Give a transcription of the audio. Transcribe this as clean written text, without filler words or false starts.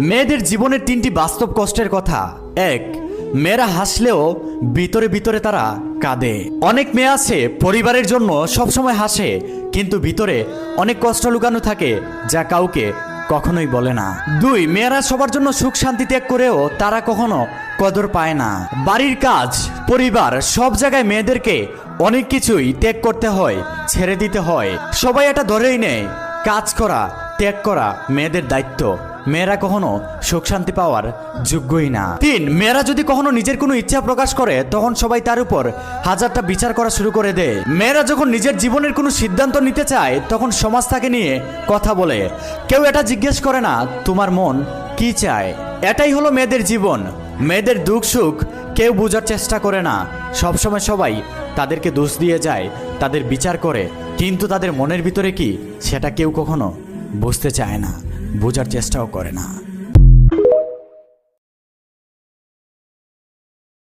মেয়েদের জীবনের তিনটি বাস্তব কষ্টের কথা। এক, মেয়েরা হাসলেও ভিতরে ভিতরে তারা কাঁদে। অনেক মেয়ে আছে পরিবারের জন্য সবসময় হাসে, কিন্তু ভিতরে অনেক কষ্ট লুকানো থাকে যা কাউকে কখনোই বলে না। দুই, মেয়েরা সবার জন্য সুখ শান্তি ত্যাগ করেও তারা কখনো কদর পায় না। বাড়ির কাজ, পরিবার, সব জায়গায় মেয়েদেরকে অনেক কিছুই ত্যাগ করতে হয়, ছেড়ে দিতে হয়। সবাই এটা ধরেই নেয় কাজ করা, ত্যাগ করা মেয়েদের দায়িত্ব। মেয়েরা কখনো সুখ শান্তি পাওয়ার যোগ্যই না। তিন, মেয়েরা যদি কখনো নিজের কোনো ইচ্ছা প্রকাশ করে তখন সবাই তার উপর হাজারটা বিচার করা শুরু করে দেয়। মেয়েরা যখন নিজের জীবনের কোনো সিদ্ধান্ত নিতে চায় তখন সমাজ তাকে নিয়ে কথা বলে। কেউ এটা জিজ্ঞেস করে না তোমার মন কি চায়। এটাই হলো মেয়েদের জীবন। মেয়েদের দুঃখ সুখ কেউ বোঝার চেষ্টা করে না। সবসময় সবাই তাদেরকে দোষ দিয়ে যায়, তাদের বিচার করে, কিন্তু তাদের মনের ভিতরে কি সেটা কেউ কখনো বুঝতে চায় না, বোঝার চেষ্টাও করে না।